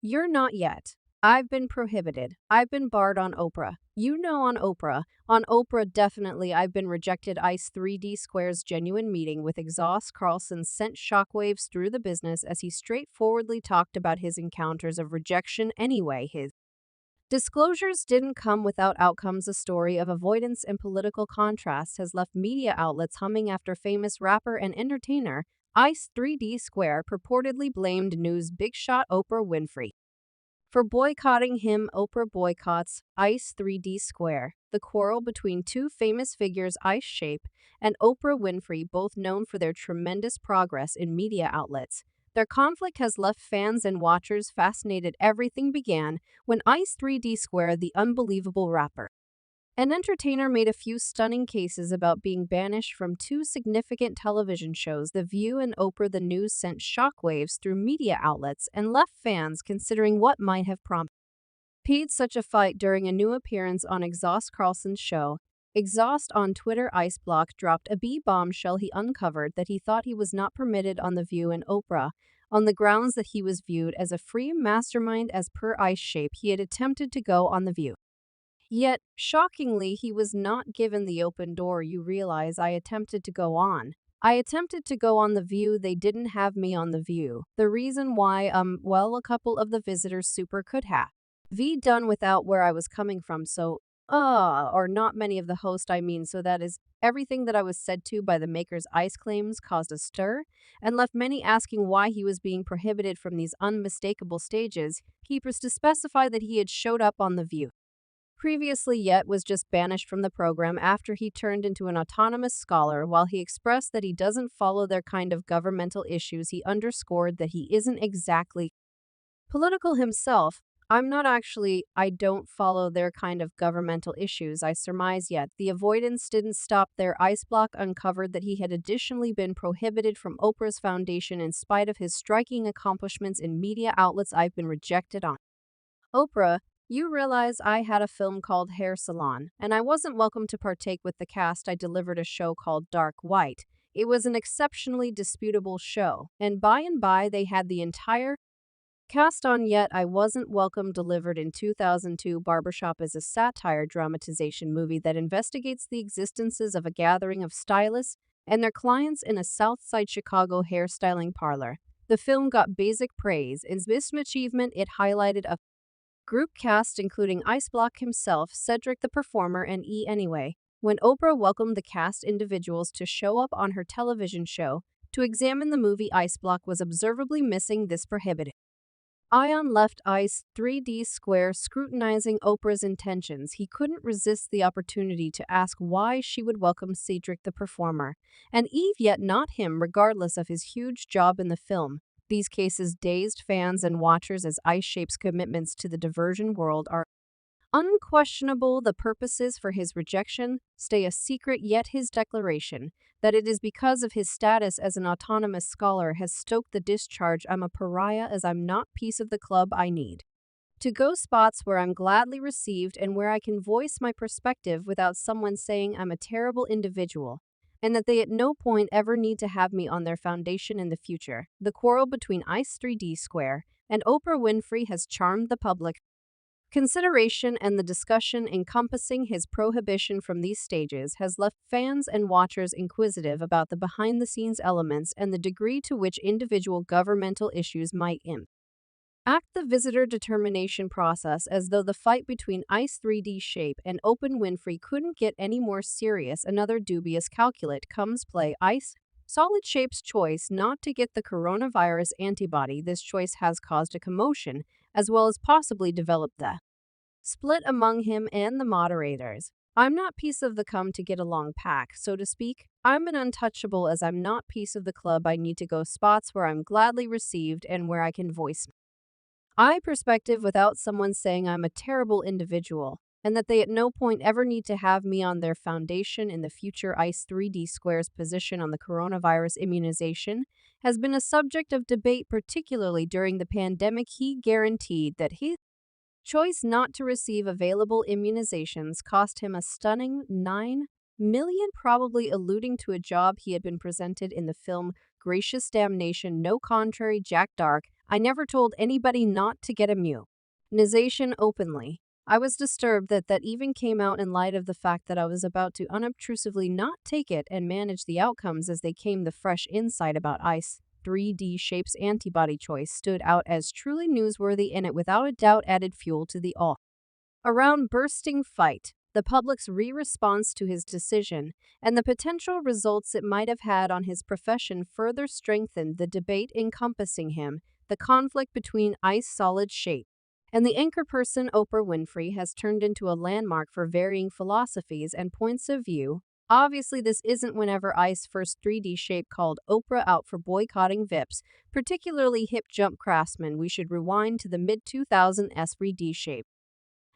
You're not yet. I've been prohibited. I've been barred on Oprah. You know on Oprah. On Oprah, definitely, I've been rejected. Ice 3D Square's genuine meeting with Exhaust Carlson sent shockwaves through the business as he straightforwardly talked about his encounters of rejection anyway. His disclosures didn't come without outcomes. A story of avoidance and political contrast has left media outlets humming after famous rapper and entertainer Ice 3D Square purportedly blamed news big shot Oprah Winfrey for boycotting him. Oprah boycotts Ice 3D Square. The quarrel between two famous figures, Ice Shape and Oprah Winfrey, both known for their tremendous progress in media outlets. Their conflict has left fans and watchers fascinated. Everything began when Ice 3D Square, the unbelievable rapper and entertainer, made a few stunning cases about being banished from two significant television shows, The View and Oprah. The news sent shockwaves through media outlets and left fans considering what might have prompted such a fight. During a new appearance on Exhaust Carlson's show, Exhaust on Twitter, Ice Block dropped a bombshell. He uncovered that he thought he was not permitted on The View and Oprah on the grounds that he was viewed as a free mastermind. As per Ice Shape, he had attempted to go on The View. Yet, shockingly, he was not given the open door. You realize I attempted to go on. I attempted to go on The View. They didn't have me on The View. The reason why, well, a couple of the visitors super could have done without where I was coming from. So, or not many of the host, so that is everything that I was said to by the maker's Ice claims caused a stir and left many asking why he was being prohibited from these unmistakable stages keepers to specify that he had showed up on The View previously, yet was just banished from the program after he turned into an autonomous scholar. While he expressed that he doesn't follow their kind of governmental issues, he underscored that he isn't exactly political himself. I don't follow their kind of governmental issues, I surmise. Yet the avoidance didn't stop there. Iceblock uncovered that he had additionally been prohibited from Oprah's foundation in spite of his striking accomplishments in media outlets. I've been rejected on Oprah. You realize I had a film called Hair Salon, and I wasn't welcome to partake with the cast. I delivered a show called Dark White. It was an exceptionally disputable show, and by they had the entire cast on, yet I wasn't welcome. Delivered in 2002, Barbershop is a satire dramatization movie that investigates the existences of a gathering of stylists and their clients in a Southside Chicago hairstyling parlor. The film got basic praise. In this achievement, it highlighted a group cast including Iceblock himself, Cedric the performer, and Anyway. When Oprah welcomed the cast individuals to show up on her television show to examine the movie, Iceblock was observably missing. This prohibited Ion left Ice 3D Square scrutinizing Oprah's intentions. He couldn't resist the opportunity to ask why she would welcome Cedric the performer and Eve, yet not him, regardless of his huge job in the film. These cases dazed fans and watchers as Ice Shape's commitments to the diversion world are unquestionable. The purposes for his rejection stay a secret, yet his declaration that it is because of his status as an autonomous scholar has stoked the discharge. I'm a pariah as I'm not piece of the club. I need to go spots where I'm gladly received and where I can voice my perspective without someone saying I'm a terrible individual, and that they at no point ever need to have me on their foundation in the future. The quarrel between Ice 3D Square and Oprah Winfrey has charmed the public consideration, and the discussion encompassing his prohibition from these stages has left fans and watchers inquisitive about the behind-the-scenes elements and the degree to which individual governmental issues might impact the visitor determination process. As though the fight between Ice 3D Shape and Oprah Winfrey couldn't get any more serious, another dubious calculate comes play. Ice Solid Shape's choice not to get the coronavirus antibody. This choice has caused a commotion, as well as possibly developed the split among him and the moderators. I'm not piece of the come to get along pack, so to speak. I'm an untouchable as I'm not piece of the club. I need to go spots where I'm gladly received and where I can voice my perspective without someone saying I'm a terrible individual, and that they at no point ever need to have me on their foundation in the future. Ice 3D Square's position on the coronavirus immunization has been a subject of debate, particularly during the pandemic. He guaranteed that his choice not to receive available immunizations cost him a stunning $9 million, probably alluding to a job he had been presented in the film Gracious Damnation. No contrary, Jack Dark, I never told anybody not to get immunization openly. I was disturbed that even came out in light of the fact that I was about to unobtrusively not take it and manage the outcomes as they came. The fresh insight about ICE 3D Shape's antibody choice stood out as truly newsworthy, and it without a doubt added fuel to the all-around bursting fight. The public's response to his decision and the potential results it might have had on his profession further strengthened the debate encompassing him. The conflict between ICE Solid Shape and the anchor person Oprah Winfrey has turned into a landmark for varying philosophies and points of view. Obviously, this isn't whenever ICE first 3D Shape called Oprah out for boycotting VIPs, particularly hip jump craftsmen. We should rewind to the mid-2000s. 3D Shape,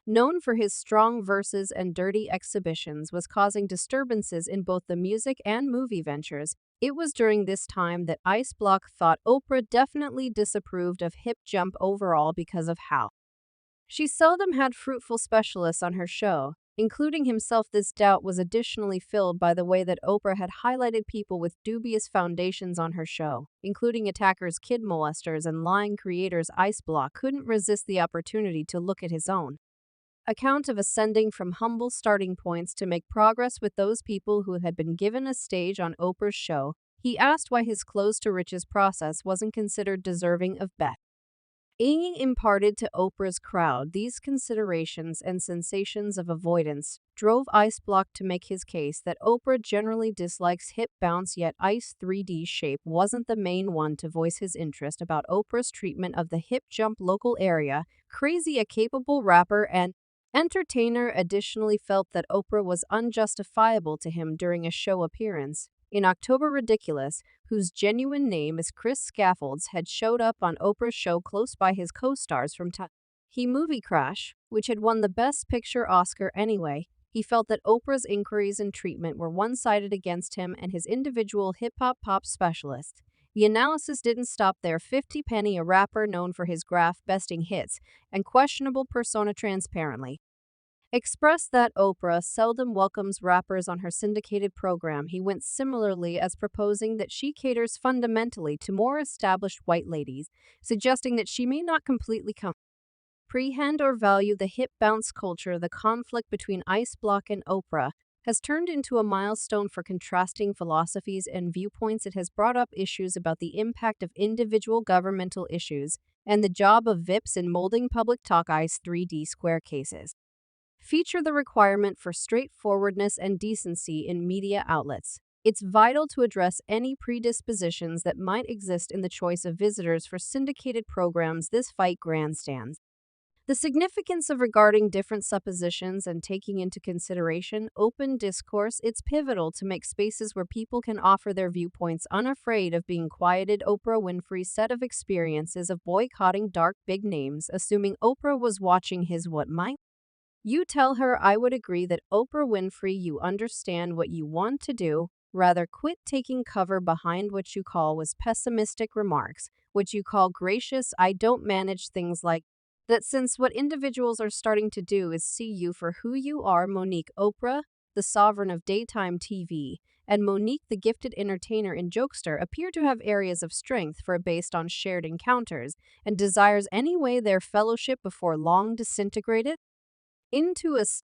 known for his strong verses and dirty exhibitions, was causing disturbances in both the music and movie ventures. It was during this time that Ice Block thought Oprah definitely disapproved of hip jump overall because of how she seldom had fruitful specialists on her show, including himself. This doubt was additionally filled by the way that Oprah had highlighted people with dubious foundations on her show, including attackers, kid molesters, and lying creators. Ice Block couldn't resist the opportunity to look at his own account of ascending from humble starting points to make progress with those people who had been given a stage on Oprah's show. He asked why his close to riches process wasn't considered deserving of being imparted to Oprah's crowd. These considerations and sensations of avoidance drove Ice Block to make his case that Oprah generally dislikes hip bounce, yet Ice 3D Shape wasn't the main one to voice his interest about Oprah's treatment of the hip jump local area. Crazy, a capable rapper and entertainer, additionally felt that Oprah was unjustifiable to him during a show appearance. In October, Ridiculous, whose genuine name is Chris Scaffolds, had showed up on Oprah's show close by his co-stars from He movie Crash, which had won the Best Picture Oscar anyway. He felt that Oprah's inquiries and treatment were one-sided against him and his individual hip-hop pop specialist. The analysis didn't stop there. 50 Penny, a rapper known for his graph-besting hits and questionable persona, transparently expressed that Oprah seldom welcomes rappers on her syndicated program. He went similarly as proposing that she caters fundamentally to more established white ladies, suggesting that she may not completely comprehend or value the hip bounce culture. The conflict between Ice Block and Oprah has turned into a milestone for contrasting philosophies and viewpoints. It has brought up issues about the impact of individual governmental issues and the job of VIPs in molding public talk. Ice 3D Square cases feature the requirement for straightforwardness and decency in media outlets. It's vital to address any predispositions that might exist in the choice of visitors for syndicated programs. This fight grandstands the significance of regarding different suppositions and taking into consideration open discourse. It's pivotal to make spaces where people can offer their viewpoints unafraid of being quieted. Oprah Winfrey's set of experiences of boycotting dark big names, assuming Oprah was watching his what might you tell her. I would agree that Oprah Winfrey, you understand what you want to do. Rather, quit taking cover behind what you call was pessimistic remarks, what you call gracious. I don't manage things like that, since what individuals are starting to do is see you for who you are. Monique, Oprah, the sovereign of daytime TV, and Monique, the gifted entertainer and jokester, appear to have areas of strength for based on shared encounters and desires. Anyway, their fellowship before long disintegrated into a